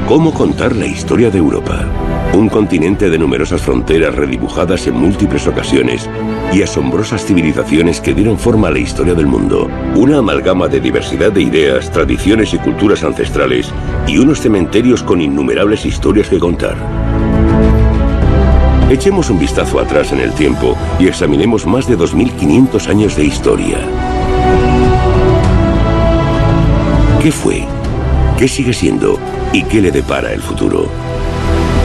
¿Cómo contar la historia de Europa? Un continente de numerosas fronteras redibujadas en múltiples ocasiones y asombrosas civilizaciones que dieron forma a la historia del mundo. Una amalgama de diversidad de ideas, tradiciones y culturas ancestrales y unos cementerios con innumerables historias que contar. Echemos un vistazo atrás en el tiempo y examinemos más de 2500 años de historia. ¿Qué fue? ¿Qué sigue siendo? ¿Y qué le depara el futuro?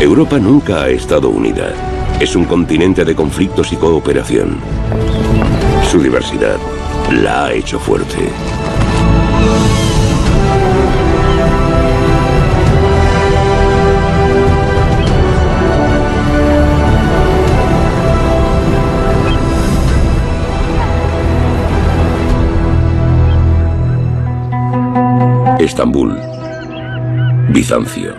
Europa nunca ha estado unida. Es un continente de conflictos y cooperación. Su diversidad la ha hecho fuerte. Estambul, Bizancio,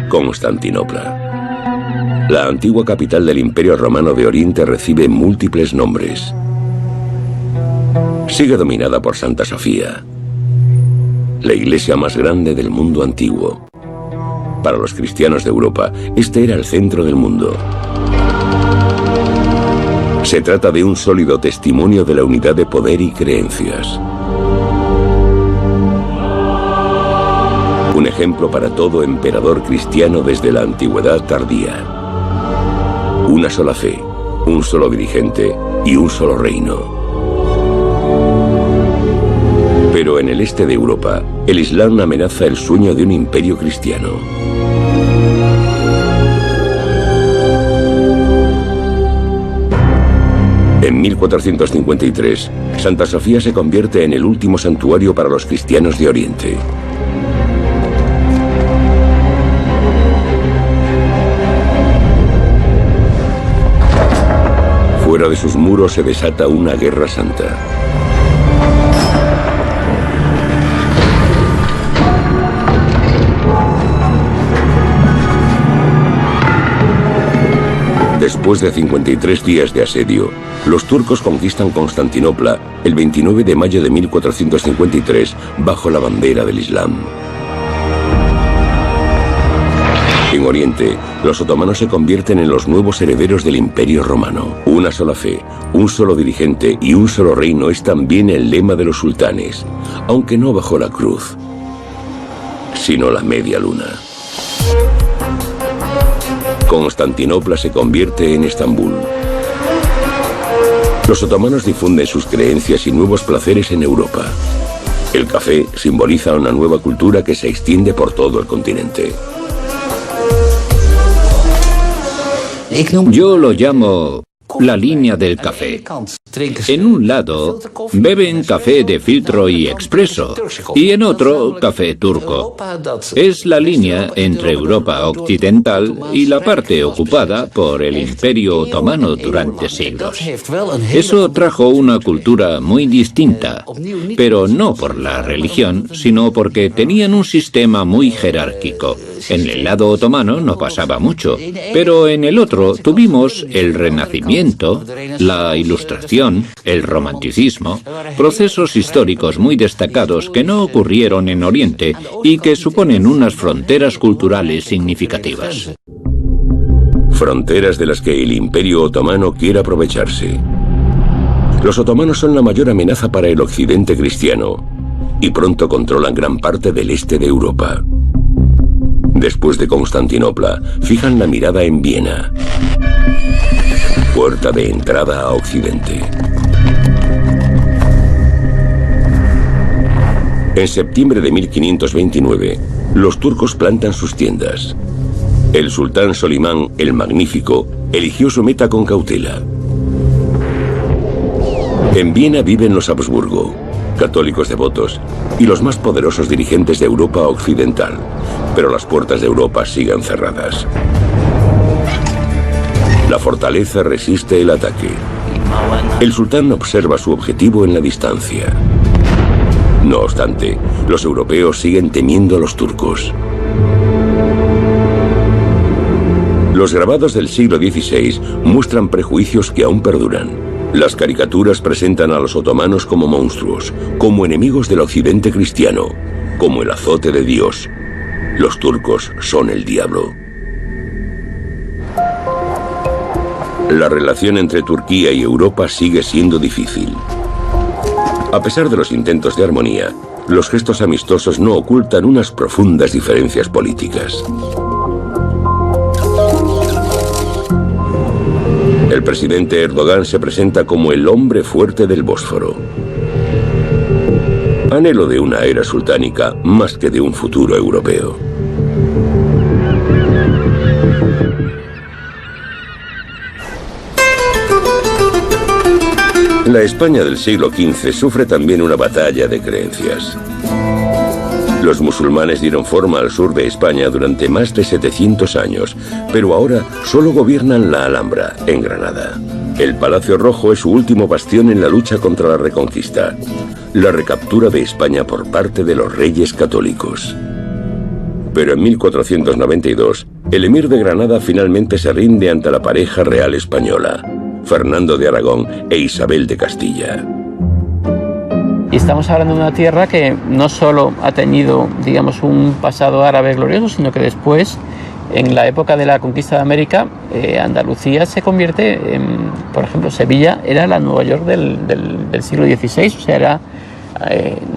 Constantinopla. La antigua capital del Imperio Romano de Oriente recibe múltiples nombres. Sigue dominada por Santa Sofía, la iglesia más grande del mundo antiguo. Para los cristianos de Europa, este era el centro del mundo. Se trata de un sólido testimonio de la unidad de poder y creencias. Un ejemplo para todo emperador cristiano desde la antigüedad tardía. Una sola fe, un solo dirigente y un solo reino. Pero en el este de Europa, el Islam amenaza el sueño de un imperio cristiano. En 1453, Santa Sofía se convierte en el último santuario para los cristianos de Oriente. Fuera de sus muros se desata una guerra santa. Después de 53 días de asedio, los turcos conquistan Constantinopla el 29 de mayo de 1453 bajo la bandera del Islam. En Oriente, los otomanos se convierten en los nuevos herederos del Imperio Romano. Una sola fe, un solo dirigente y un solo reino es también el lema de los sultanes, aunque no bajo la cruz, sino la media luna. Constantinopla se convierte en Estambul. Los otomanos difunden sus creencias y nuevos placeres en Europa. El café simboliza una nueva cultura que se extiende por todo el continente. Yo lo llamo la línea del café. En un lado, beben café de filtro y expreso, y en otro, café turco. Es la línea entre Europa occidental y la parte ocupada por el Imperio Otomano durante siglos. Eso trajo una cultura muy distinta, pero no por la religión, sino porque tenían un sistema muy jerárquico. En el lado otomano no pasaba mucho, pero en el otro tuvimos el Renacimiento, la Ilustración, el Romanticismo, procesos históricos muy destacados que no ocurrieron en Oriente y que suponen unas fronteras culturales significativas. Fronteras de las que el Imperio Otomano quiere aprovecharse. Los otomanos son la mayor amenaza para el occidente cristiano y pronto controlan gran parte del este de Europa. Después de Constantinopla, fijan la mirada en Viena, puerta de entrada a Occidente. En septiembre de 1529, los turcos plantan sus tiendas. El sultán Solimán el Magnífico eligió su meta con cautela. En Viena viven los Habsburgo, católicos devotos y los más poderosos dirigentes de Europa occidental, pero las puertas de Europa siguen cerradas. La fortaleza resiste el ataque. El sultán observa su objetivo en la distancia. No obstante, los europeos siguen temiendo a los turcos. Los grabados del siglo XVI muestran prejuicios que aún perduran. Las caricaturas presentan a los otomanos como monstruos, como enemigos del occidente cristiano, como el azote de Dios. Los turcos son el diablo. La relación entre Turquía y Europa sigue siendo difícil. A pesar de los intentos de armonía, los gestos amistosos no ocultan unas profundas diferencias políticas. El presidente Erdogan se presenta como el hombre fuerte del Bósforo. Anhelo de una era sultánica más que de un futuro europeo. La España del siglo XV sufre también una batalla de creencias. Los musulmanes dieron forma al sur de España durante más de 700 años, pero ahora solo gobiernan la Alhambra, en Granada. El Palacio Rojo es su último bastión en la lucha contra la Reconquista, la recaptura de España por parte de los reyes católicos. Pero en 1492, el emir de Granada finalmente se rinde ante la pareja real española, Fernando de Aragón e Isabel de Castilla. Y estamos hablando de una tierra que no solo ha tenido, digamos, un pasado árabe glorioso, sino que después, en la época de la conquista de América, Andalucía se convierte en, por ejemplo, Sevilla era la Nueva York del siglo XVI, o sea,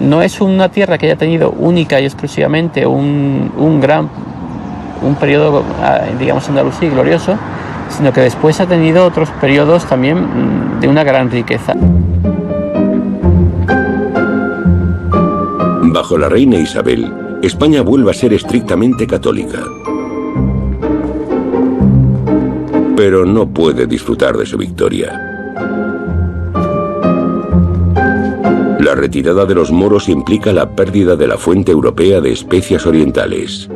no es una tierra que haya tenido única y exclusivamente un periodo, digamos, andalusí glorioso, sino que después ha tenido otros periodos también de una gran riqueza. Bajo la reina Isabel, España vuelve a ser estrictamente católica. Pero no puede disfrutar de su victoria. La retirada de los moros implica la pérdida de la fuente europea de especias orientales.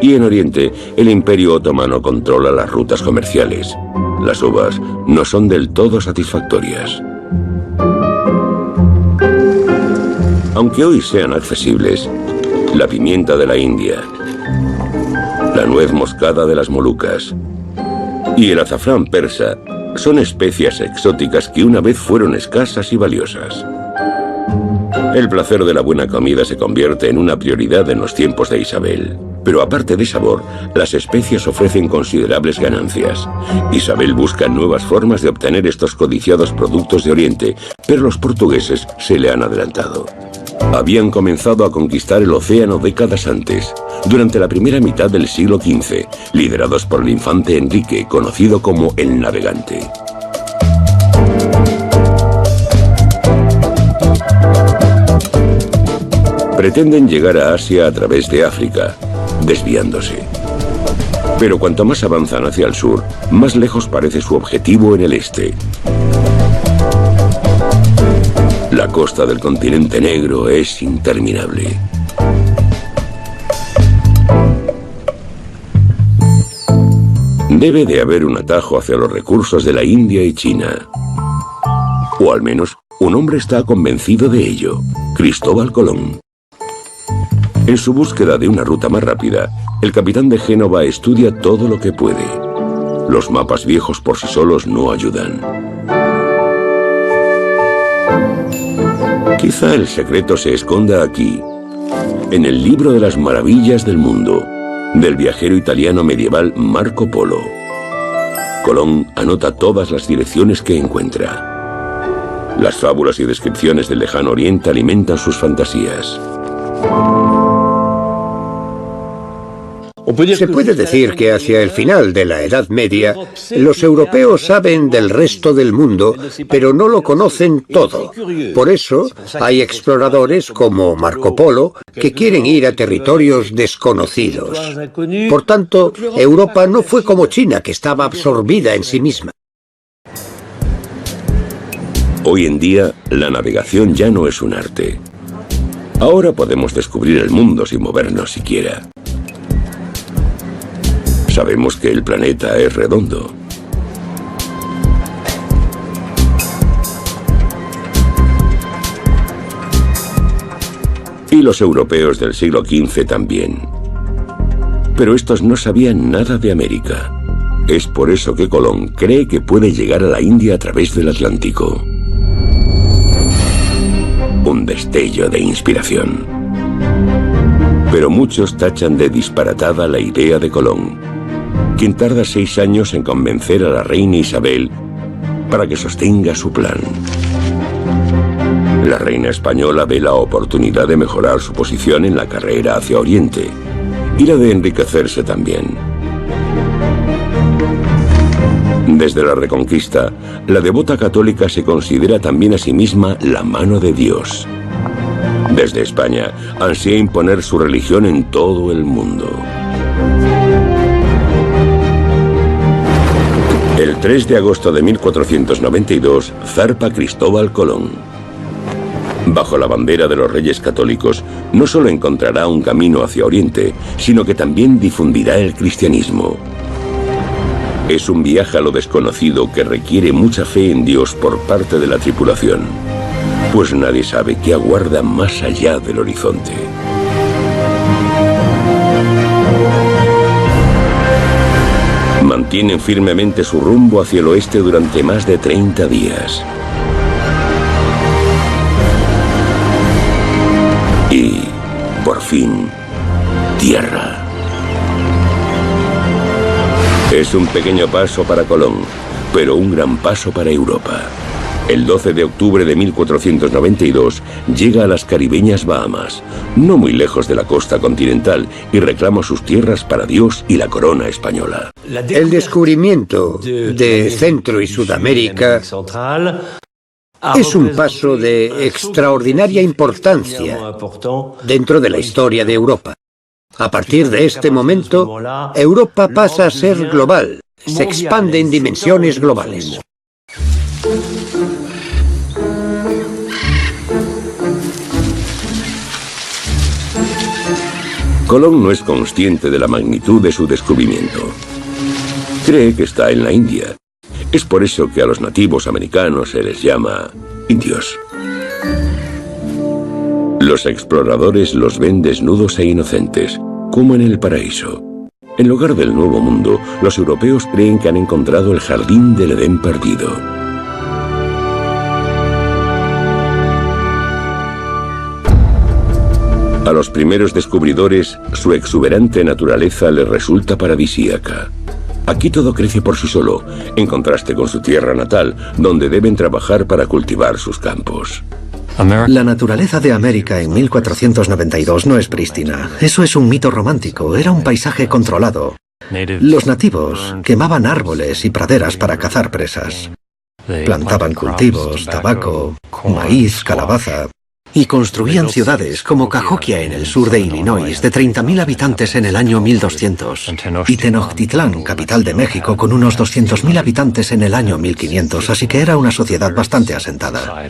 Y en Oriente, el Imperio Otomano controla las rutas comerciales. Las uvas no son del todo satisfactorias. Aunque hoy sean accesibles, la pimienta de la India, la nuez moscada de las Molucas y el azafrán persa son especias exóticas que una vez fueron escasas y valiosas. El placer de la buena comida se convierte en una prioridad en los tiempos de Isabel. Pero aparte de sabor, las especias ofrecen considerables ganancias. Isabel busca nuevas formas de obtener estos codiciados productos de Oriente, pero los portugueses se le han adelantado. Habían comenzado a conquistar el océano décadas antes, durante la primera mitad del siglo XV, liderados por el infante Enrique, conocido como el Navegante. Pretenden llegar a Asia a través de África, desviándose. Pero cuanto más avanzan hacia el sur, más lejos parece su objetivo en el este. La costa del continente negro es interminable. Debe de haber un atajo hacia los recursos de la India y China. O al menos, un hombre está convencido de ello: Cristóbal Colón. En su búsqueda de una ruta más rápida, el capitán de Génova estudia todo lo que puede. Los mapas viejos por sí solos no ayudan. Quizá el secreto se esconda aquí, en el libro de las maravillas del mundo, del viajero italiano medieval Marco Polo. Colón anota todas las direcciones que encuentra. Las fábulas y descripciones del lejano oriente alimentan sus fantasías. Se puede decir que hacia el final de la Edad Media, los europeos saben del resto del mundo, pero no lo conocen todo. Por eso, hay exploradores como Marco Polo que quieren ir a territorios desconocidos. Por tanto, Europa no fue como China, que estaba absorbida en sí misma. Hoy en día, la navegación ya no es un arte. Ahora podemos descubrir el mundo sin movernos siquiera. Sabemos que el planeta es redondo. Y los europeos del siglo XV también. Pero estos no sabían nada de América. Es por eso que Colón cree que puede llegar a la India a través del Atlántico. Un destello de inspiración. Pero muchos tachan de disparatada la idea de Colón, quien tarda 6 años en convencer a la reina Isabel para que sostenga su plan. La reina española ve la oportunidad de mejorar su posición en la carrera hacia Oriente y la de enriquecerse también. Desde la Reconquista, la devota católica se considera también a sí misma la mano de Dios. Desde España, ansía imponer su religión en todo el mundo. El 3 de agosto de 1492 zarpa Cristóbal Colón. Bajo la bandera de los Reyes Católicos, no solo encontrará un camino hacia Oriente, sino que también difundirá el cristianismo. Es un viaje a lo desconocido que requiere mucha fe en Dios por parte de la tripulación, pues nadie sabe qué aguarda más allá del horizonte. Mantienen firmemente su rumbo hacia el oeste durante más de 30 días. Y, por fin, tierra. Es un pequeño paso para Colón, pero un gran paso para Europa. El 12 de octubre de 1492 llega a las caribeñas Bahamas, no muy lejos de la costa continental, y reclama sus tierras para Dios y la corona española. El descubrimiento de Centro y Sudamérica es un paso de extraordinaria importancia dentro de la historia de Europa. A partir de este momento, Europa pasa a ser global, se expande en dimensiones globales. Colón no es consciente de la magnitud de su descubrimiento. Cree que está en la India. Es por eso que a los nativos americanos se les llama indios. Los exploradores los ven desnudos e inocentes, como en el paraíso. En lugar del Nuevo Mundo, los europeos creen que han encontrado el jardín del Edén perdido. A los primeros descubridores, su exuberante naturaleza les resulta paradisíaca. Aquí todo crece por sí solo, en contraste con su tierra natal, donde deben trabajar para cultivar sus campos. La naturaleza de América en 1492 no es prístina. Eso es un mito romántico, era un paisaje controlado. Los nativos quemaban árboles y praderas para cazar presas. Plantaban cultivos, tabaco, maíz, calabaza. Y construían ciudades como Cahokia en el sur de Illinois, de 30.000 habitantes en el año 1200, y Tenochtitlán, capital de México, con unos 200.000 habitantes en el año 1500, así que era una sociedad bastante asentada.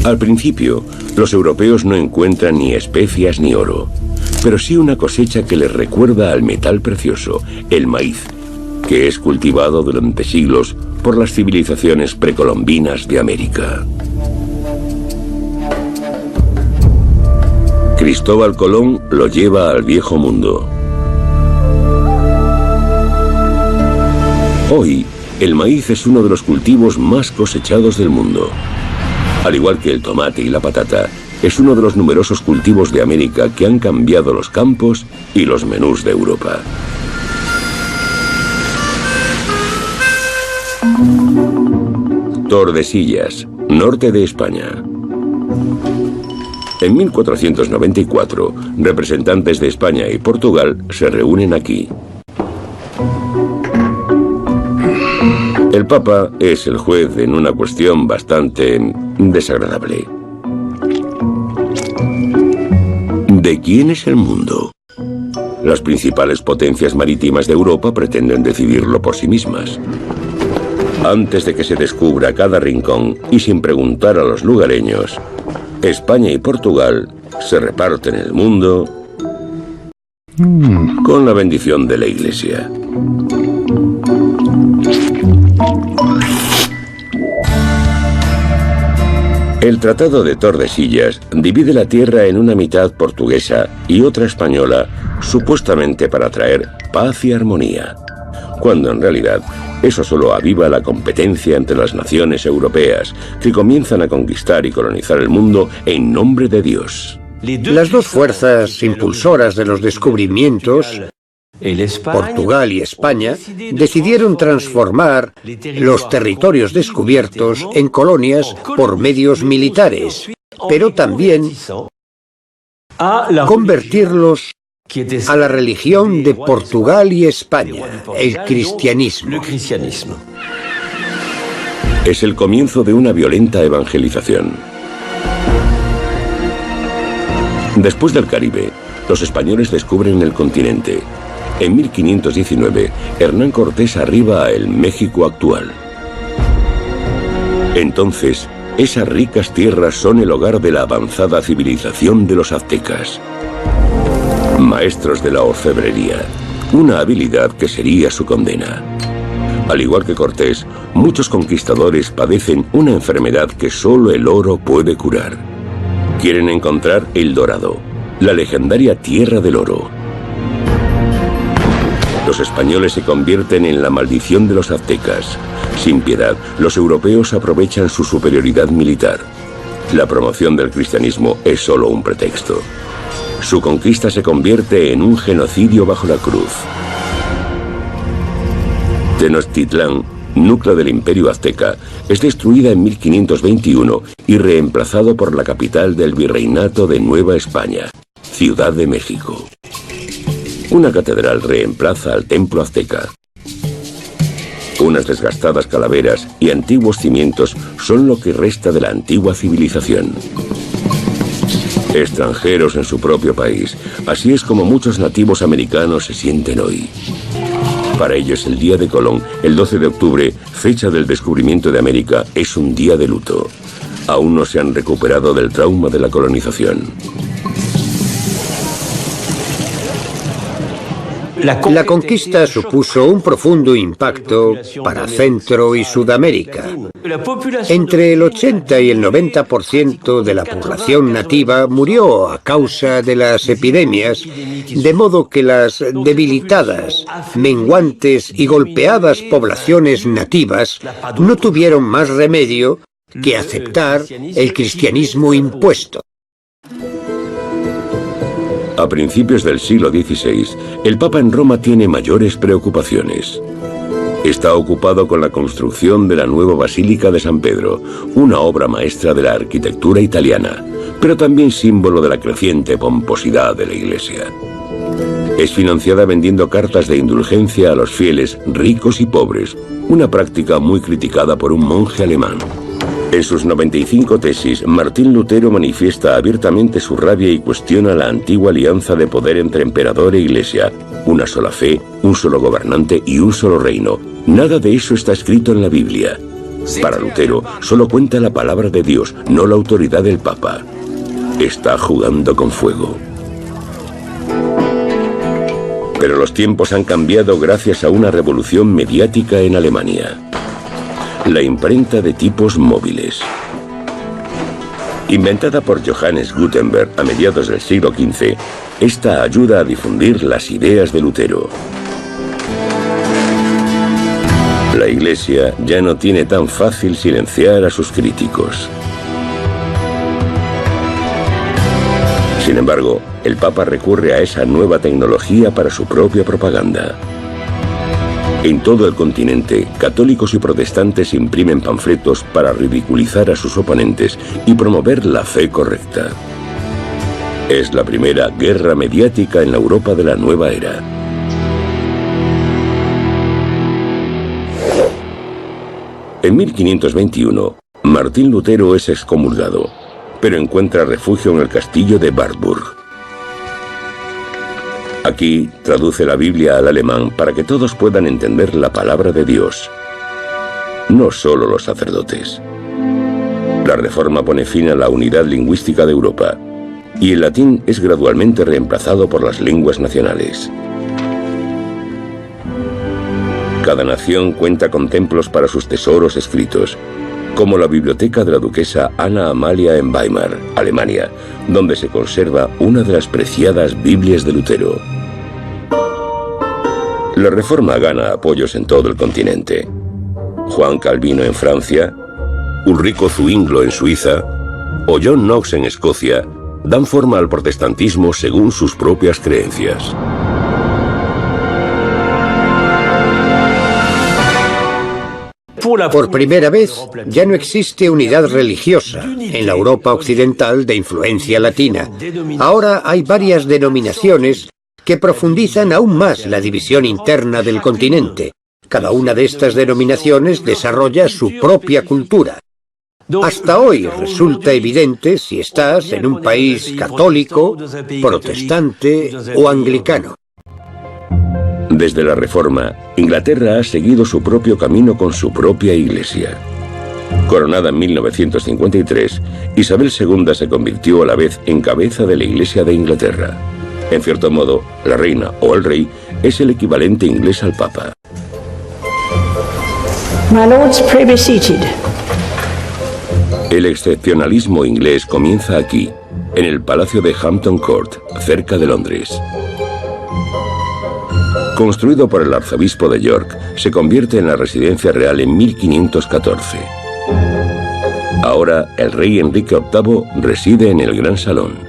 Al principio, los europeos no encuentran ni especias ni oro, pero sí una cosecha que les recuerda al metal precioso, el maíz, que es cultivado durante siglos por las civilizaciones precolombinas de América. Cristóbal Colón lo lleva al Viejo Mundo. Hoy, el maíz es uno de los cultivos más cosechados del mundo. Al igual que el tomate y la patata, es uno de los numerosos cultivos de América que han cambiado los campos y los menús de Europa. Tordesillas, norte de España. En 1494, representantes de España y Portugal se reúnen aquí. El Papa es el juez en una cuestión bastante desagradable. ¿De quién es el mundo? Las principales potencias marítimas de Europa pretenden decidirlo por sí mismas. Antes de que se descubra cada rincón y sin preguntar a los lugareños, España y Portugal se reparten el mundo con la bendición de la Iglesia. El Tratado de Tordesillas divide la tierra en una mitad portuguesa y otra española, supuestamente para traer paz y armonía. cuando en realidad eso solo aviva la competencia entre las naciones europeas, que comienzan a conquistar y colonizar el mundo en nombre de Dios. Las dos fuerzas impulsoras de los descubrimientos, Portugal y España, decidieron transformar los territorios descubiertos en colonias por medios militares, pero también convertirlos a la religión de Portugal y España, el cristianismo. Es el comienzo de una violenta evangelización. Después del Caribe, los españoles descubren el continente. En 1519, Hernán Cortés arriba a el México actual. Entonces, esas ricas tierras son el hogar de la avanzada civilización de los aztecas. Maestros de la orfebrería, una habilidad que sería su condena. Al igual que Cortés, muchos conquistadores padecen una enfermedad que solo el oro puede curar. Quieren encontrar El Dorado, la legendaria Tierra del Oro. Los españoles se convierten en la maldición de los aztecas. Sin piedad, los europeos aprovechan su superioridad militar. La promoción del cristianismo es solo un pretexto. Su conquista se convierte en un genocidio bajo la cruz. Tenochtitlán, núcleo del imperio azteca, es destruida en 1521 y reemplazado por la capital del virreinato de Nueva España, Ciudad de México. Una catedral reemplaza al templo azteca. Unas desgastadas calaveras y antiguos cimientos son lo que resta de la antigua civilización. Extranjeros en su propio país, así es como muchos nativos americanos se sienten hoy. Para ellos el día de Colón, el 12 de octubre, fecha del descubrimiento de América, es un día de luto. Aún no se han recuperado del trauma de la colonización. La conquista supuso un profundo impacto para Centro y Sudamérica. Entre el 80 y el 90% de la población nativa murió a causa de las epidemias, de modo que las debilitadas, menguantes y golpeadas poblaciones nativas no tuvieron más remedio que aceptar el cristianismo impuesto. A principios del siglo XVI, el Papa en Roma tiene mayores preocupaciones. Está ocupado con la construcción de la nueva Basílica de San Pedro, una obra maestra de la arquitectura italiana, pero también símbolo de la creciente pomposidad de la Iglesia. Es financiada vendiendo cartas de indulgencia a los fieles, ricos y pobres, una práctica muy criticada por un monje alemán. En sus 95 tesis, Martín Lutero manifiesta abiertamente su rabia y cuestiona la antigua alianza de poder entre emperador e iglesia, una sola fe, un solo gobernante y un solo reino. Nada de eso está escrito en la Biblia. Para Lutero, solo cuenta la palabra de Dios, no la autoridad del Papa. Está jugando con fuego. Pero los tiempos han cambiado gracias a una revolución mediática en Alemania. La imprenta de tipos móviles. Inventada por Johannes Gutenberg a mediados del siglo XV, esta ayuda a difundir las ideas de Lutero. La Iglesia ya no tiene tan fácil silenciar a sus críticos. Sin embargo, el Papa recurre a esa nueva tecnología para su propia propaganda. En todo el continente, católicos y protestantes imprimen panfletos para ridiculizar a sus oponentes y promover la fe correcta. Es la primera guerra mediática en la Europa de la nueva era. En 1521, Martín Lutero es excomulgado, pero encuentra refugio en el castillo de Wartburg. Aquí traduce la Biblia al alemán para que todos puedan entender la palabra de Dios, no solo los sacerdotes. La reforma pone fin a la unidad lingüística de Europa, y el latín es gradualmente reemplazado por las lenguas nacionales. Cada nación cuenta con templos para sus tesoros escritos, como la biblioteca de la duquesa Ana Amalia en Weimar, Alemania, donde se conserva una de las preciadas Biblias de Lutero. La Reforma gana apoyos en todo el continente. Juan Calvino en Francia, Ulrico Zwingli en Suiza o John Knox en Escocia dan forma al protestantismo según sus propias creencias. Por primera vez, ya no existe unidad religiosa en la Europa occidental de influencia latina. Ahora hay varias denominaciones que profundizan aún más la división interna del continente. Cada una de estas denominaciones desarrolla su propia cultura. Hasta hoy resulta evidente si estás en un país católico, protestante o anglicano. Desde la Reforma, Inglaterra ha seguido su propio camino con su propia iglesia. Coronada en 1953, Isabel II se convirtió a la vez en cabeza de la Iglesia de Inglaterra. En cierto modo, la reina o el rey es el equivalente inglés al Papa. My lords, pray be seated. El excepcionalismo inglés comienza aquí, en el Palacio de Hampton Court, cerca de Londres. Construido por el arzobispo de York, se convierte en la residencia real en 1514. Ahora, el rey Enrique VIII reside en el Gran Salón.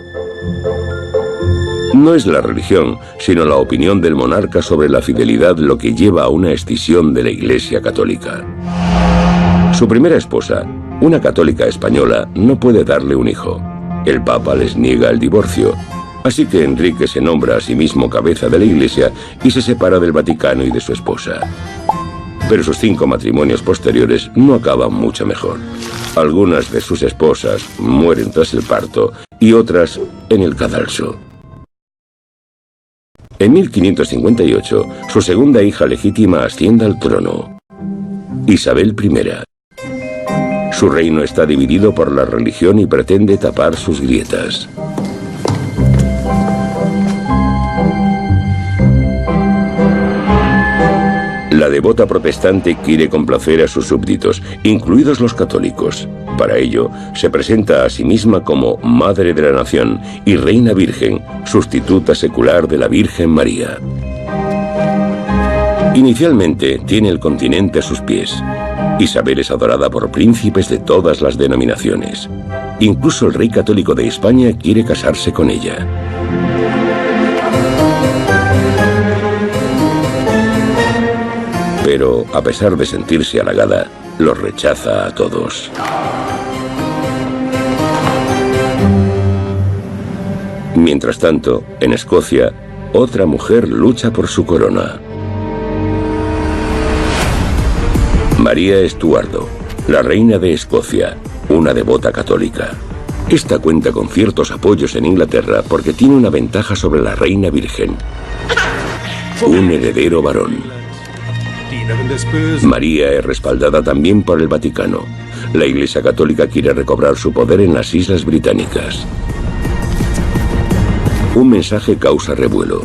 No es la religión, sino la opinión del monarca sobre la fidelidad lo que lleva a una escisión de la Iglesia católica. Su primera esposa, una católica española, no puede darle un hijo. El Papa les niega el divorcio, así que Enrique se nombra a sí mismo cabeza de la Iglesia y se separa del Vaticano y de su esposa. Pero sus 5 matrimonios posteriores no acaban mucho mejor. Algunas de sus esposas mueren tras el parto y otras en el cadalso. En 1558, su segunda hija legítima asciende al trono, Isabel I. Su reino está dividido por la religión y pretende tapar sus grietas. La devota protestante quiere complacer a sus súbditos, incluidos los católicos. Para ello, se presenta a sí misma como Madre de la Nación y Reina Virgen, sustituta secular de la Virgen María. Inicialmente, tiene el continente a sus pies. Isabel es adorada por príncipes de todas las denominaciones. Incluso el rey católico de España quiere casarse con ella. Pero, a pesar de sentirse halagada, los rechaza a todos. Mientras tanto, en Escocia, otra mujer lucha por su corona. María Estuardo, la reina de Escocia, una devota católica. Esta cuenta con ciertos apoyos en Inglaterra porque tiene una ventaja sobre la reina virgen: un heredero varón. María es respaldada también por el Vaticano. La Iglesia Católica quiere recobrar su poder en las Islas Británicas. Un mensaje causa revuelo.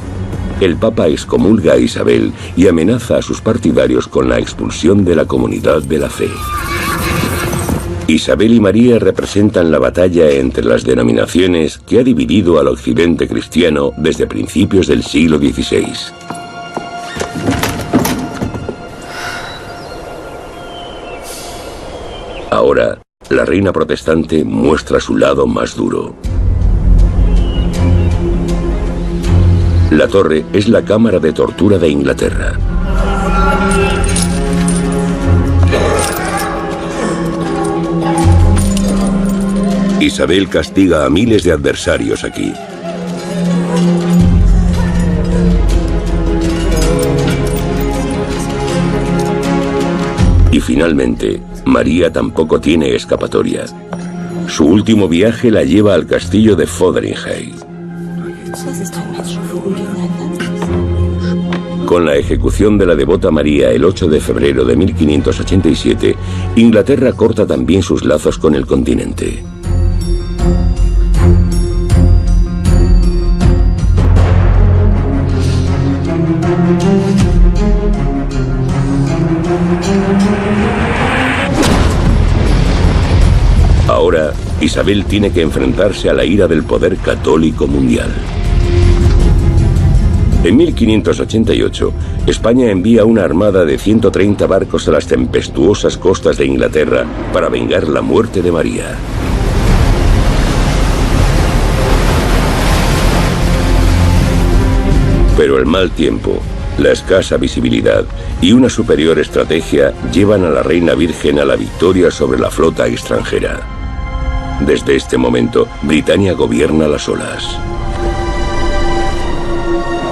El Papa excomulga a Isabel y amenaza a sus partidarios con la expulsión de la comunidad de la fe. Isabel y María representan la batalla entre las denominaciones que ha dividido al occidente cristiano desde principios del siglo XVI. Ahora, la reina protestante muestra su lado más duro. La torre es la cámara de tortura de Inglaterra. Isabel castiga a miles de adversarios aquí. Y finalmente, María tampoco tiene escapatoria. Su último viaje la lleva al castillo de Fotheringhay. Con la ejecución de la devota María el 8 de febrero de 1587, Inglaterra corta también sus lazos con el continente. Ahora, Isabel tiene que enfrentarse a la ira del poder católico mundial. En 1588, España envía una armada de 130 barcos a las tempestuosas costas de Inglaterra para vengar la muerte de María. Pero el mal tiempo, la escasa visibilidad y una superior estrategia llevan a la Reina Virgen a la victoria sobre la flota extranjera. Desde este momento, Britania gobierna las olas.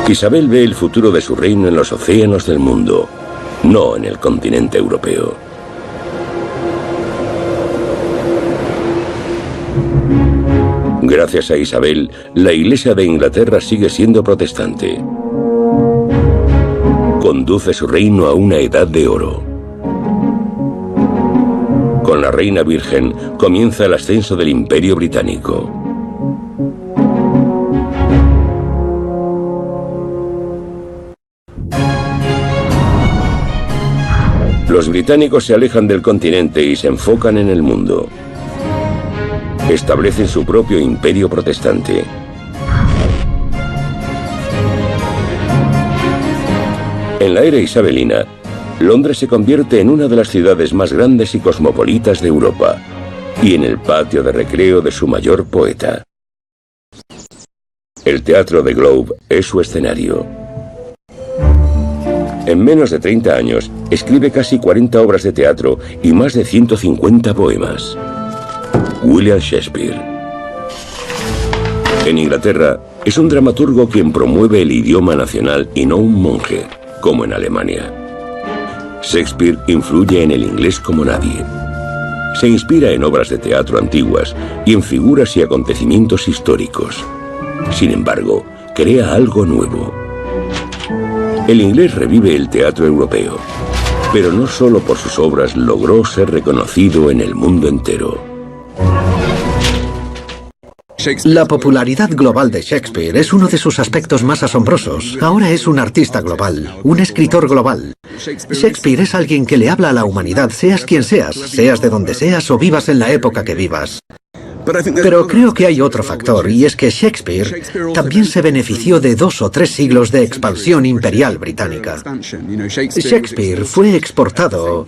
Isabel ve el futuro de su reino en los océanos del mundo, no en el continente europeo. Gracias a Isabel, la Iglesia de Inglaterra sigue siendo protestante. Conduce su reino a una edad de oro. Con la Reina Virgen comienza el ascenso del Imperio Británico. Los británicos se alejan del continente y se enfocan en el mundo. Establecen su propio imperio protestante. En la era isabelina, Londres se convierte en una de las ciudades más grandes y cosmopolitas de Europa, y en el patio de recreo de su mayor poeta. El Teatro de Globe es su escenario. En menos de 30 años, escribe casi 40 obras de teatro y más de 150 poemas. William Shakespeare. En Inglaterra, es un dramaturgo quien promueve el idioma nacional y no un monje, como en Alemania. Shakespeare influye en el inglés como nadie. Se inspira en obras de teatro antiguas y en figuras y acontecimientos históricos. Sin embargo, crea algo nuevo. El inglés revive el teatro europeo, pero no solo por sus obras logró ser reconocido en el mundo entero. La popularidad global de Shakespeare es uno de sus aspectos más asombrosos. Ahora es un artista global, un escritor global. Shakespeare es alguien que le habla a la humanidad, seas quien seas de donde seas o vivas en la época que vivas. Pero creo que hay otro factor, y es que Shakespeare también se benefició de 2 o 3 siglos de expansión imperial británica. Shakespeare fue exportado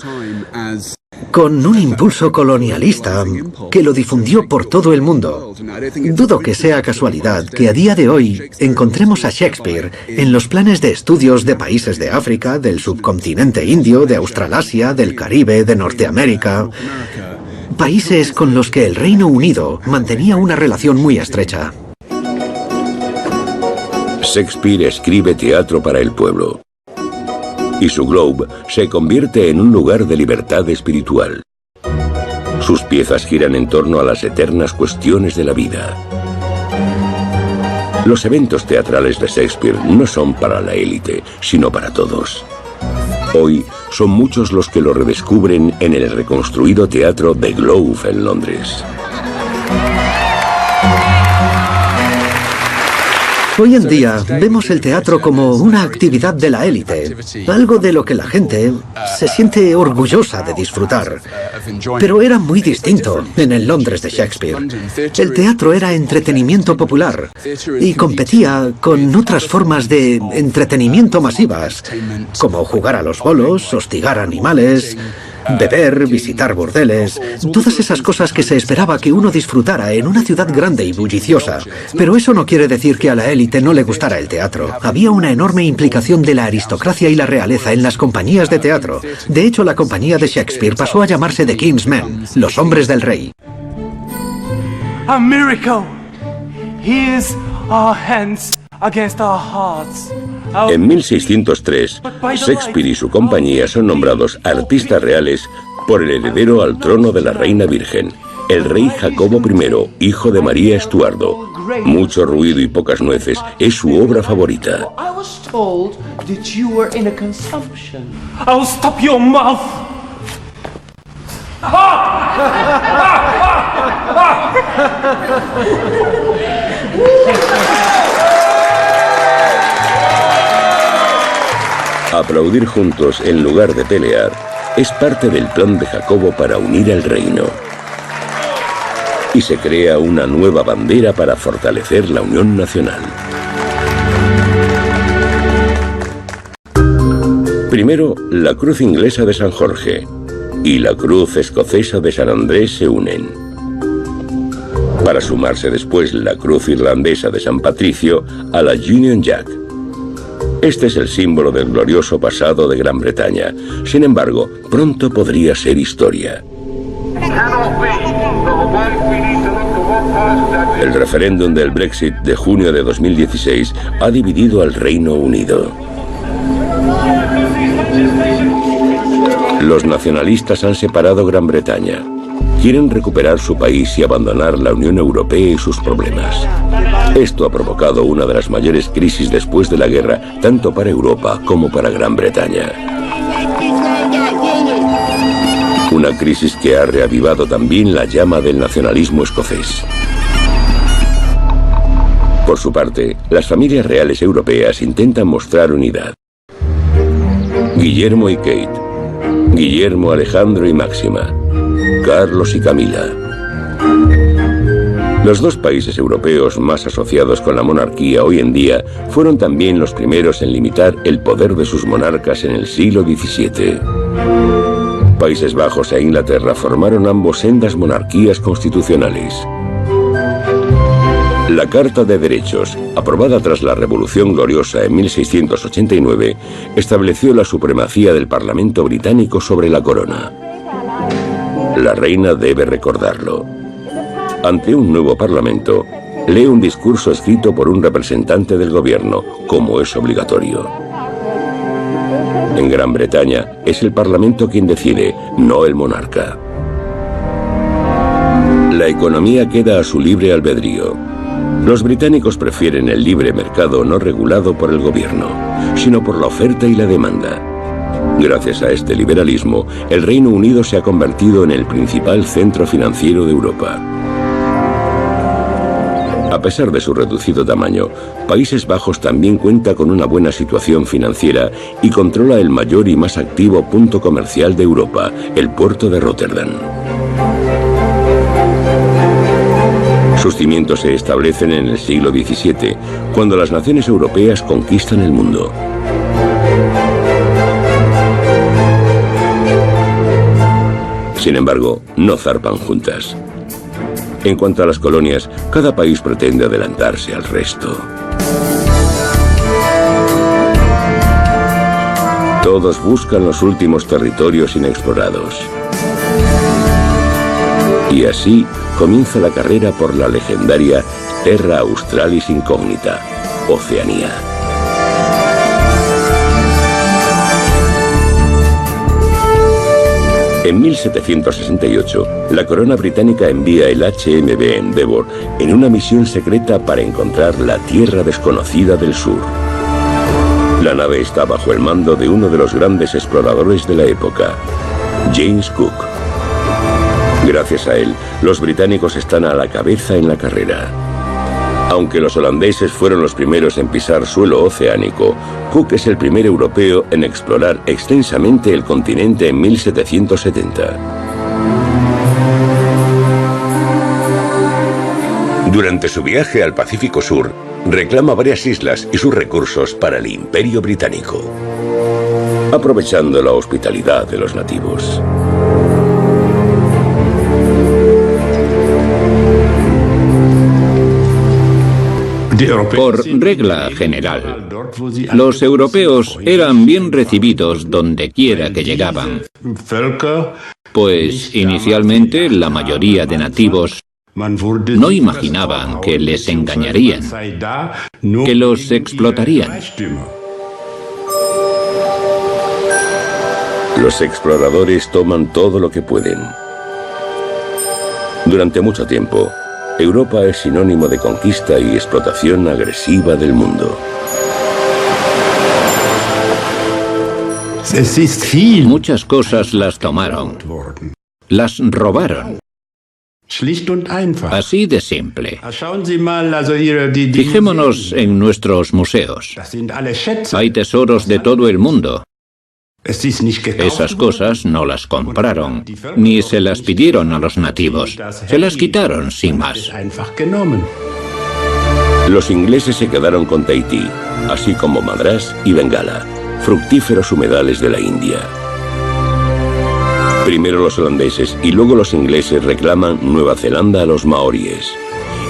con un impulso colonialista que lo difundió por todo el mundo. Dudo que sea casualidad que a día de hoy encontremos a Shakespeare en los planes de estudios de países de África, del subcontinente indio, de Australasia, del Caribe, de Norteamérica. Países con los que el Reino Unido mantenía una relación muy estrecha. Shakespeare escribe teatro para el pueblo. Y su Globe se convierte en un lugar de libertad espiritual. Sus piezas giran en torno a las eternas cuestiones de la vida. Los eventos teatrales de Shakespeare no son para la élite, sino para todos. Hoy son muchos los que lo redescubren en el reconstruido teatro The Globe en Londres. Hoy en día vemos el teatro como una actividad de la élite, algo de lo que la gente se siente orgullosa de disfrutar. Pero era muy distinto en el Londres de Shakespeare. El teatro era entretenimiento popular y competía con otras formas de entretenimiento masivas, como jugar a los bolos, hostigar animales, beber, visitar burdeles, todas esas cosas que se esperaba que uno disfrutara en una ciudad grande y bulliciosa. Pero eso no quiere decir que a la élite no le gustara el teatro. Había una enorme implicación de la aristocracia y la realeza en las compañías de teatro. De hecho, la compañía de Shakespeare pasó a llamarse The King's Men, los hombres del rey. A miracle. Here's our hands against our hearts. En 1603, Shakespeare y su compañía son nombrados artistas reales por el heredero al trono de la Reina Virgen, el rey Jacobo I, hijo de María Estuardo. Mucho ruido y pocas nueces es su obra favorita. I'll stop your mouth. Aplaudir juntos en lugar de pelear es parte del plan de Jacobo para unir el reino. Y se crea una nueva bandera para fortalecer la unión nacional. Primero, la cruz inglesa de San Jorge y la cruz escocesa de San Andrés se unen, para sumarse después la cruz irlandesa de San Patricio a la Union Jack. Este es el símbolo del glorioso pasado de Gran Bretaña. Sin embargo, pronto podría ser historia. El referéndum del Brexit de junio de 2016 ha dividido al Reino Unido. Los nacionalistas han separado Gran Bretaña. Quieren recuperar su país y abandonar la Unión Europea y sus problemas. Esto ha provocado una de las mayores crisis después de la guerra, tanto para Europa como para Gran Bretaña. Una crisis que ha reavivado también la llama del nacionalismo escocés. Por su parte, las familias reales europeas intentan mostrar unidad. Guillermo y Kate, Guillermo, Alejandro y Máxima, Carlos y Camila. Los dos países europeos más asociados con la monarquía hoy en día fueron también los primeros en limitar el poder de sus monarcas en el siglo XVII. Países Bajos e Inglaterra formaron ambos sendas monarquías constitucionales. La Carta de Derechos, aprobada tras la Revolución Gloriosa en 1689, estableció la supremacía del Parlamento británico sobre la corona. La reina debe recordarlo. Ante un nuevo Parlamento, lee un discurso escrito por un representante del gobierno, como es obligatorio. En Gran Bretaña, es el Parlamento quien decide, no el monarca. La economía queda a su libre albedrío. Los británicos prefieren el libre mercado no regulado por el gobierno, sino por la oferta y la demanda. Gracias a este liberalismo, el Reino Unido se ha convertido en el principal centro financiero de Europa. A pesar de su reducido tamaño, Países Bajos también cuenta con una buena situación financiera y controla el mayor y más activo punto comercial de Europa, el puerto de Róterdam. Sus cimientos se establecen en el siglo XVII, cuando las naciones europeas conquistan el mundo. Sin embargo, no zarpan juntas. En cuanto a las colonias, cada país pretende adelantarse al resto. Todos buscan los últimos territorios inexplorados. Y así comienza la carrera por la legendaria Terra Australis Incógnita, Oceanía. En 1768, la corona británica envía el HMB Endeavour en una misión secreta para encontrar la tierra desconocida del sur. La nave está bajo el mando de uno de los grandes exploradores de la época, James Cook. Gracias a él, los británicos están a la cabeza en la carrera. Aunque los holandeses fueron los primeros en pisar suelo oceánico, Cook es el primer europeo en explorar extensamente el continente en 1770. Durante su viaje al Pacífico Sur, reclama varias islas y sus recursos para el Imperio Británico, aprovechando la hospitalidad de los nativos. Por regla general, los europeos eran bien recibidos donde quiera que llegaban, pues inicialmente la mayoría de nativos no imaginaban que les engañarían, que los explotarían. Los exploradores toman todo lo que pueden. Durante mucho tiempo, Europa es sinónimo de conquista y explotación agresiva del mundo. Muchas cosas las tomaron, las robaron. Así de simple. Fijémonos en nuestros museos. Hay tesoros de todo el mundo. Esas cosas no las compraron, ni se las pidieron a los nativos. Se las quitaron sin más. Los ingleses se quedaron con Tahití, así como Madrás y Bengala. fructíferos humedales de la India. Primero los holandeses y luego los ingleses reclaman Nueva Zelanda a los maoríes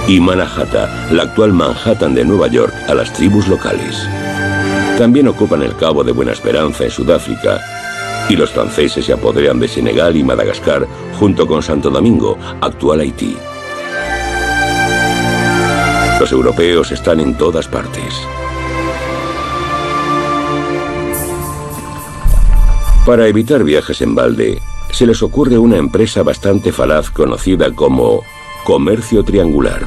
y Mannahatta, la actual Manhattan de Nueva York, a las tribus locales. También ocupan el Cabo de Buena Esperanza en Sudáfrica y los franceses se apoderan de Senegal y Madagascar junto con Santo Domingo, actual Haití. Los europeos están en todas partes. Para evitar viajes en balde, se les ocurre una empresa bastante falaz conocida como comercio triangular.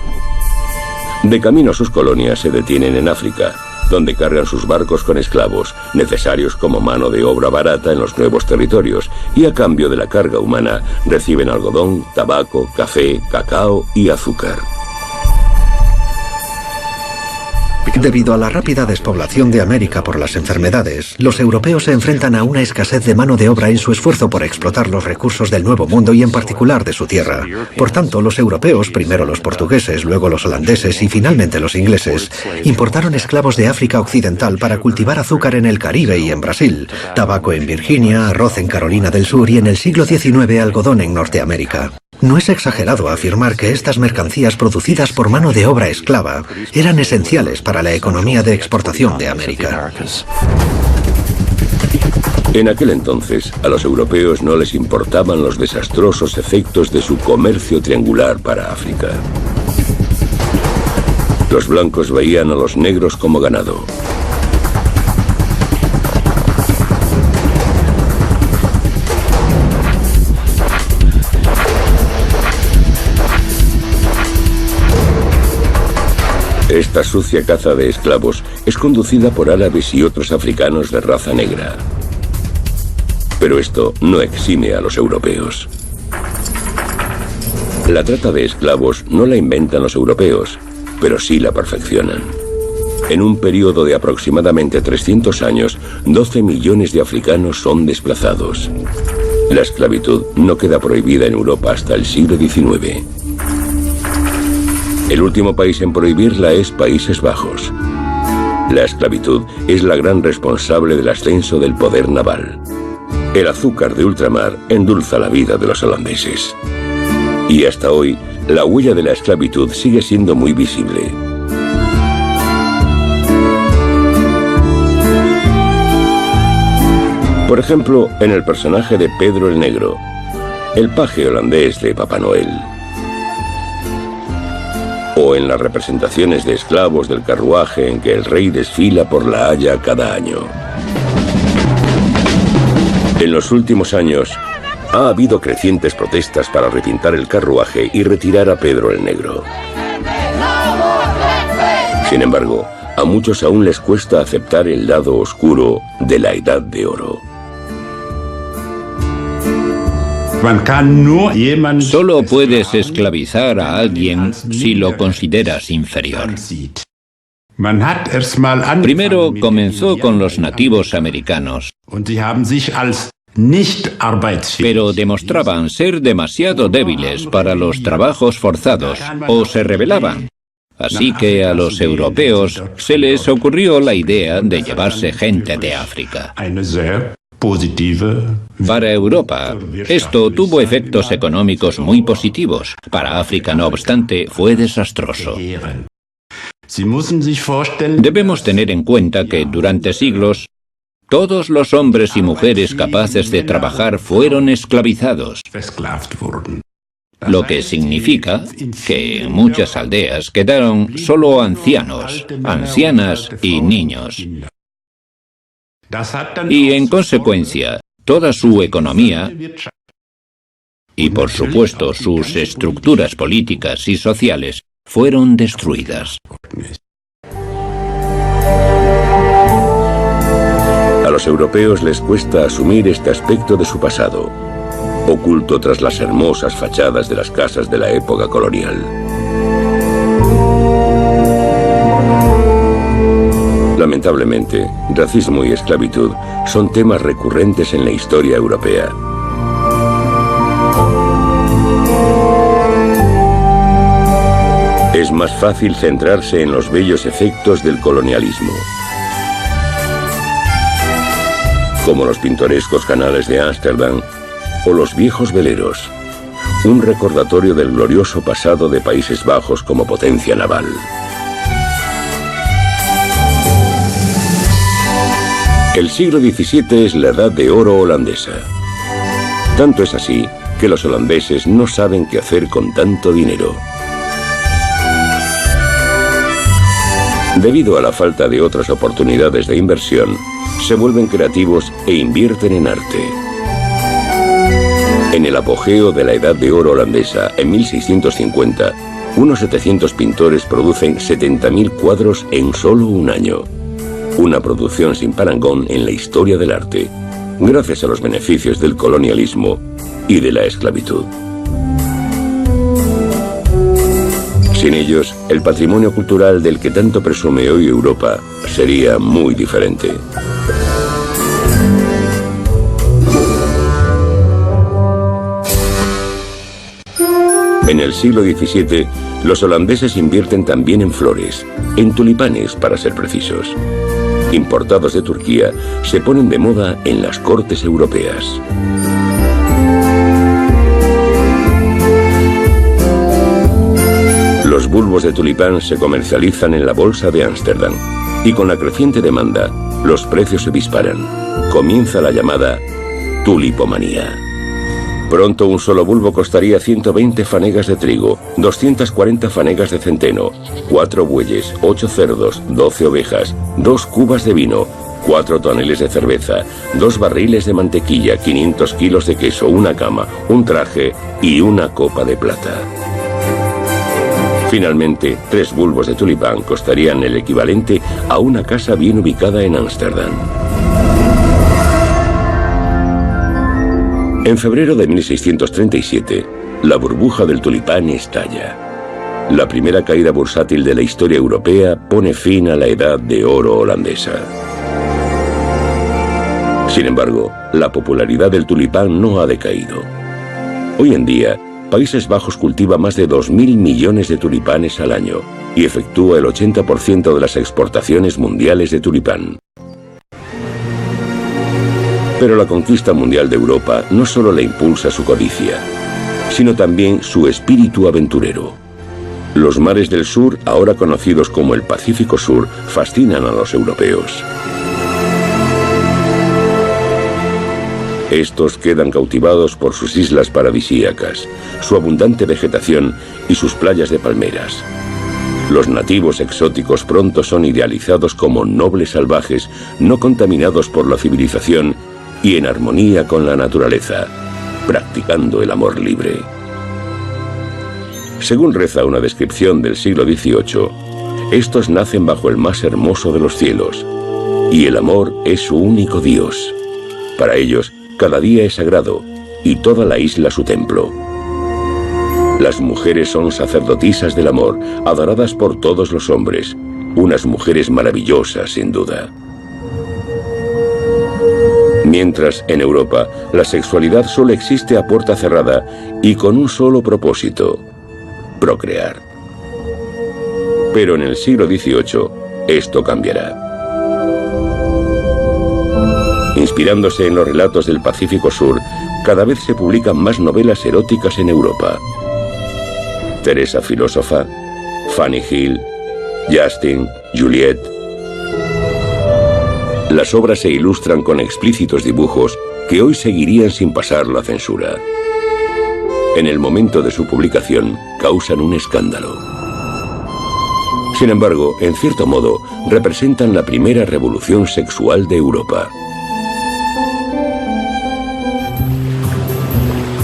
De camino a sus colonias se detienen en África, donde cargan sus barcos con esclavos, necesarios como mano de obra barata en los nuevos territorios, y a cambio de la carga humana reciben algodón, tabaco, café, cacao y azúcar. Debido a la rápida despoblación de América por las enfermedades, los europeos se enfrentan a una escasez de mano de obra en su esfuerzo por explotar los recursos del Nuevo Mundo y en particular de su tierra. Por tanto, los europeos, primero los portugueses, luego los holandeses y finalmente los ingleses, importaron esclavos de África Occidental para cultivar azúcar en el Caribe y en Brasil, tabaco en Virginia, arroz en Carolina del Sur y en el siglo XIX algodón en Norteamérica. No es exagerado afirmar que estas mercancías producidas por mano de obra esclava eran esenciales para la economía de exportación de América. En aquel entonces, a los europeos no les importaban los desastrosos efectos de su comercio triangular para África. Los blancos veían a los negros como ganado. Esta sucia caza de esclavos es conducida por árabes y otros africanos de raza negra. Pero esto no exime a los europeos. La trata de esclavos no la inventan los europeos, pero sí la perfeccionan. En un periodo de aproximadamente 300 años, 12 millones de africanos son desplazados. La esclavitud no queda prohibida en Europa hasta el siglo XIX. El último país en prohibirla es Países Bajos. La esclavitud es la gran responsable del ascenso del poder naval. El azúcar de ultramar endulza la vida de los holandeses. Y hasta hoy, la huella de la esclavitud sigue siendo muy visible. Por ejemplo, en el personaje de Pedro el Negro, el paje holandés de Papá Noel. O en las representaciones de esclavos del carruaje en que el rey desfila por La Haya cada año. En los últimos años, ha habido crecientes protestas para repintar el carruaje y retirar a Pedro el Negro. Sin embargo, a muchos aún les cuesta aceptar el lado oscuro de la Edad de Oro. Solo puedes esclavizar a alguien si lo consideras inferior. Primero comenzó con los nativos americanos, pero demostraban ser demasiado débiles para los trabajos forzados o se rebelaban. Así que a los europeos se les ocurrió la idea de llevarse gente de África. Para Europa, esto tuvo efectos económicos muy positivos. Para África, no obstante, fue desastroso. Debemos tener en cuenta que durante siglos, todos los hombres y mujeres capaces de trabajar fueron esclavizados. Lo que significa que en muchas aldeas quedaron solo ancianos, ancianas y niños. Y en consecuencia, toda su economía y, por supuesto, sus estructuras políticas y sociales fueron destruidas. A los europeos les cuesta asumir este aspecto de su pasado, oculto tras las hermosas fachadas de las casas de la época colonial. Lamentablemente, racismo y esclavitud son temas recurrentes en la historia europea. Es más fácil centrarse en los bellos efectos del colonialismo. como los pintorescos canales de Ámsterdam o los viejos veleros, un recordatorio del glorioso pasado de Países Bajos como potencia naval. El siglo XVII es la edad de oro holandesa. Tanto es así que los holandeses no saben qué hacer con tanto dinero. Debido a la falta de otras oportunidades de inversión, se vuelven creativos e invierten en arte. En el apogeo de la Edad de Oro holandesa, en 1650, unos 700 pintores producen 70.000 cuadros en solo un año. Una producción sin parangón en la historia del arte, gracias a los beneficios del colonialismo y de la esclavitud. Sin ellos, el patrimonio cultural del que tanto presume hoy Europa sería muy diferente. En el siglo XVII, los holandeses invierten también en flores, en tulipanes para ser precisos. Importados de Turquía, se ponen de moda en las cortes europeas. Los bulbos de tulipán se comercializan en la bolsa de Ámsterdam y con la creciente demanda, los precios se disparan. Comienza la llamada tulipomanía. Pronto un solo bulbo costaría 120 fanegas de trigo, 240 fanegas de centeno, 4 bueyes, 8 cerdos, 12 ovejas, 2 cubas de vino, 4 toneles de cerveza, 2 barriles de mantequilla, 500 kilos de queso, una cama, un traje y una copa de plata. Finalmente, 3 bulbos de tulipán costarían el equivalente a una casa bien ubicada en Ámsterdam. En febrero de 1637, la burbuja del tulipán estalla. La primera caída bursátil de la historia europea pone fin a la Edad de Oro holandesa. Sin embargo, la popularidad del tulipán no ha decaído. Hoy en día, Países Bajos cultiva más de 2.000 millones de tulipanes al año y efectúa el 80% de las exportaciones mundiales de tulipán. Pero la conquista mundial de Europa no solo le impulsa su codicia, sino también su espíritu aventurero. Los mares del sur, ahora conocidos como el Pacífico Sur, fascinan a los europeos. Estos quedan cautivados por sus islas paradisíacas, su abundante vegetación y sus playas de palmeras. Los nativos exóticos pronto son idealizados como nobles salvajes, no contaminados por la civilización y en armonía con la naturaleza, practicando el amor libre. Según reza una descripción del siglo XVIII, estos nacen bajo el más hermoso de los cielos, y el amor es su único Dios. Para ellos, cada día es sagrado, y toda la isla su templo. Las mujeres son sacerdotisas del amor, adoradas por todos los hombres, unas mujeres maravillosas sin duda. Mientras, en Europa, la sexualidad solo existe a puerta cerrada y con un solo propósito: procrear. Pero en el siglo XVIII, esto cambiará. Inspirándose en los relatos del Pacífico Sur, cada vez se publican más novelas eróticas en Europa. Teresa Filósofa, Fanny Hill, Justin, Juliet. Las obras se ilustran con explícitos dibujos que hoy seguirían sin pasar la censura. En el momento de su publicación, causan un escándalo. Sin embargo, en cierto modo, representan la primera revolución sexual de Europa.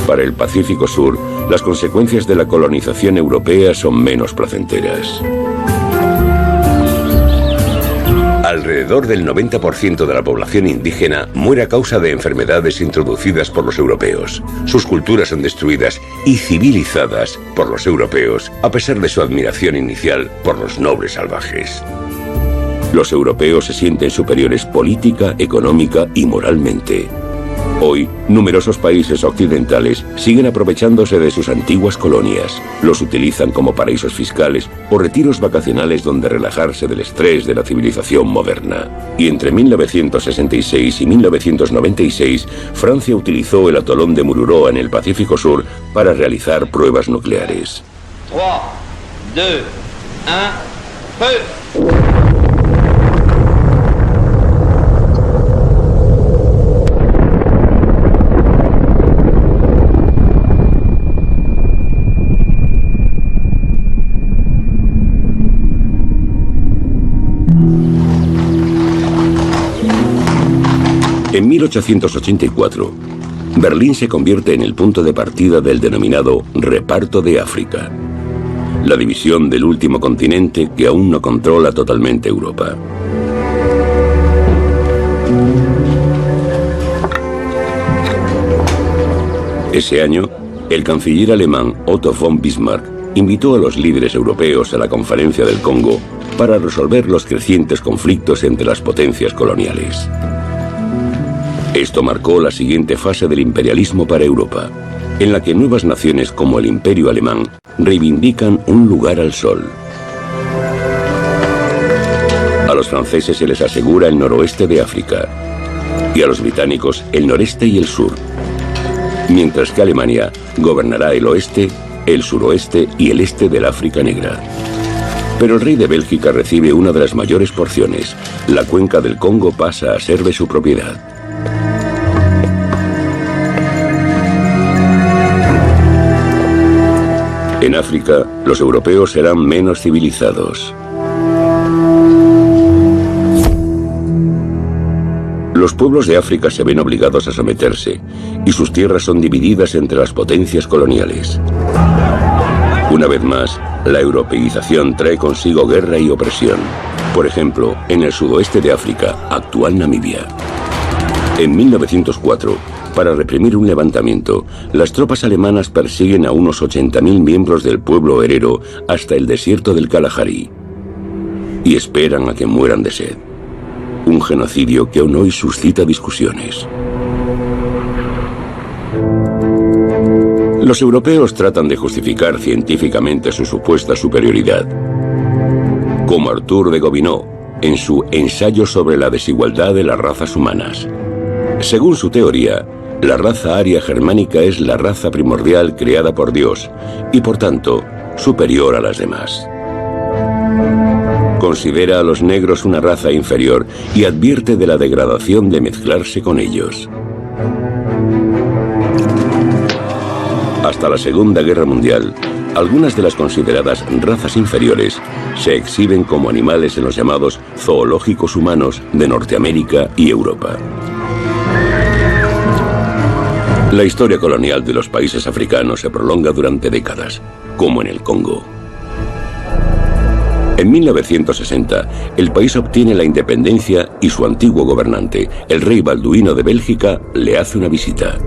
Para el Pacífico Sur, las consecuencias de la colonización europea son menos placenteras. Alrededor del 90% de la población indígena muere a causa de enfermedades introducidas por los europeos. Sus culturas son destruidas y civilizadas por los europeos, a pesar de su admiración inicial por los nobles salvajes. Los europeos se sienten superiores política, económica y moralmente. Hoy, numerosos países occidentales siguen aprovechándose de sus antiguas colonias. Los utilizan como paraísos fiscales o retiros vacacionales donde relajarse del estrés de la civilización moderna. Y entre 1966 y 1996, Francia utilizó el atolón de Mururoa en el Pacífico Sur para realizar pruebas nucleares. 3, 2, 1, feu! En 1884, Berlín se convierte en el punto de partida del denominado Reparto de África, la división del último continente que aún no controla totalmente Europa. Ese año, el canciller alemán Otto von Bismarck invitó a los líderes europeos a la Conferencia del Congo para resolver los crecientes conflictos entre las potencias coloniales. Esto marcó la siguiente fase del imperialismo para Europa, en la que nuevas naciones como el Imperio Alemán reivindican un lugar al sol. A los franceses se les asegura el noroeste de África y a los británicos el noreste y el sur, mientras que Alemania gobernará el oeste, el suroeste y el este del África Negra. Pero el rey de Bélgica recibe una de las mayores porciones. La cuenca del Congo pasa a ser de su propiedad. En África, los europeos serán menos civilizados. Los pueblos de África se ven obligados a someterse y sus tierras son divididas entre las potencias coloniales. Una vez más, la europeización trae consigo guerra y opresión. Por ejemplo, en el sudoeste de África, actual Namibia. En 1904, para reprimir un levantamiento, las tropas alemanas persiguen a unos 80.000 miembros del pueblo herero hasta el desierto del Kalahari y esperan a que mueran de sed. Un genocidio que aún hoy suscita discusiones. Los europeos tratan de justificar científicamente su supuesta superioridad, como Arthur de Gobineau en su Ensayo sobre la desigualdad de las razas humanas. Según su teoría, la raza aria germánica es la raza primordial creada por Dios y, por tanto, superior a las demás. Considera a los negros una raza inferior y advierte de la degradación de mezclarse con ellos. Hasta la Segunda Guerra Mundial, algunas de las consideradas razas inferiores se exhiben como animales en los llamados zoológicos humanos de Norteamérica y Europa. La historia colonial de los países africanos se prolonga durante décadas, como en el Congo. En 1960, el país obtiene la independencia y su antiguo gobernante, el rey Balduino de Bélgica, le hace una visita.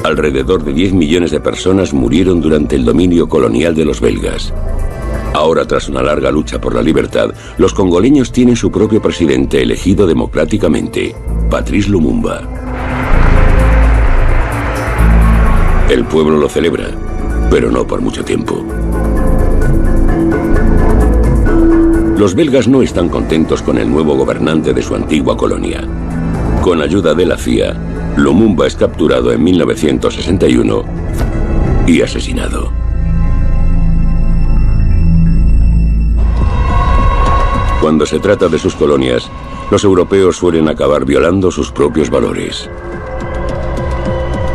Alrededor de 10 millones de personas murieron durante el dominio colonial de los belgas. Ahora, tras una larga lucha por la libertad, los congoleños tienen su propio presidente elegido democráticamente, Patrice Lumumba. El pueblo lo celebra, pero no por mucho tiempo. Los belgas no están contentos con el nuevo gobernante de su antigua colonia. Con ayuda de la CIA, Lumumba es capturado en 1961 y asesinado. Cuando se trata de sus colonias, los europeos suelen acabar violando sus propios valores.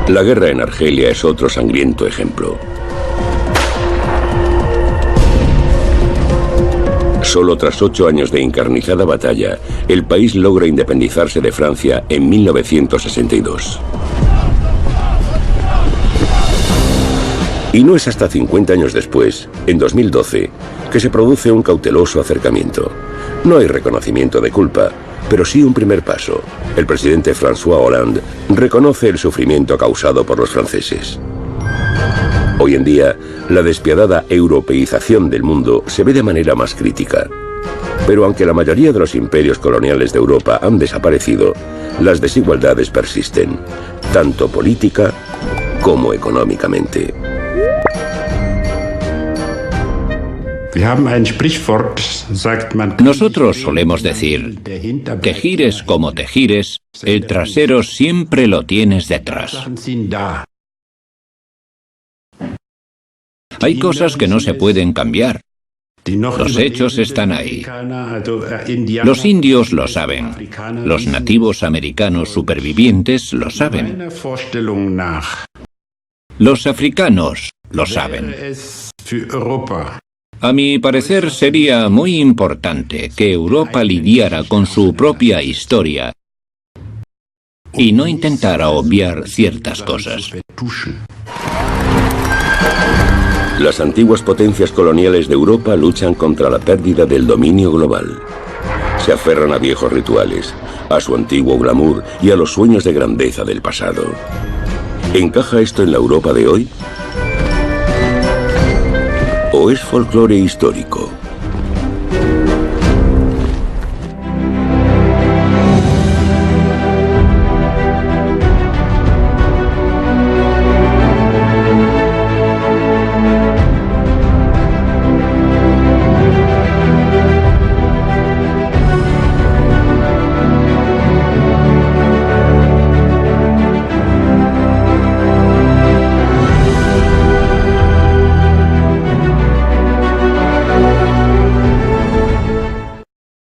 La guerra en Argelia es otro sangriento ejemplo. Solo tras 8 años de encarnizada batalla, el país logra independizarse de Francia en 1962. Y no es hasta 50 años después, en 2012, que se produce un cauteloso acercamiento. No hay reconocimiento de culpa, pero sí un primer paso. El presidente François Hollande reconoce el sufrimiento causado por los franceses. Hoy en día, la despiadada europeización del mundo se ve de manera más crítica. Pero aunque la mayoría de los imperios coloniales de Europa han desaparecido, las desigualdades persisten, tanto política como económicamente. Nosotros solemos decir que gires como te gires, el trasero siempre lo tienes detrás. Hay cosas que no se pueden cambiar. Los hechos están ahí. Los indios lo saben. Los nativos americanos supervivientes lo saben. Los africanos lo saben. A mi parecer, sería muy importante que Europa lidiara con su propia historia y no intentara obviar ciertas cosas. Las antiguas potencias coloniales de Europa luchan contra la pérdida del dominio global. Se aferran a viejos rituales, a su antiguo glamour y a los sueños de grandeza del pasado. ¿Encaja esto en la Europa de hoy? ¿O es folclore histórico?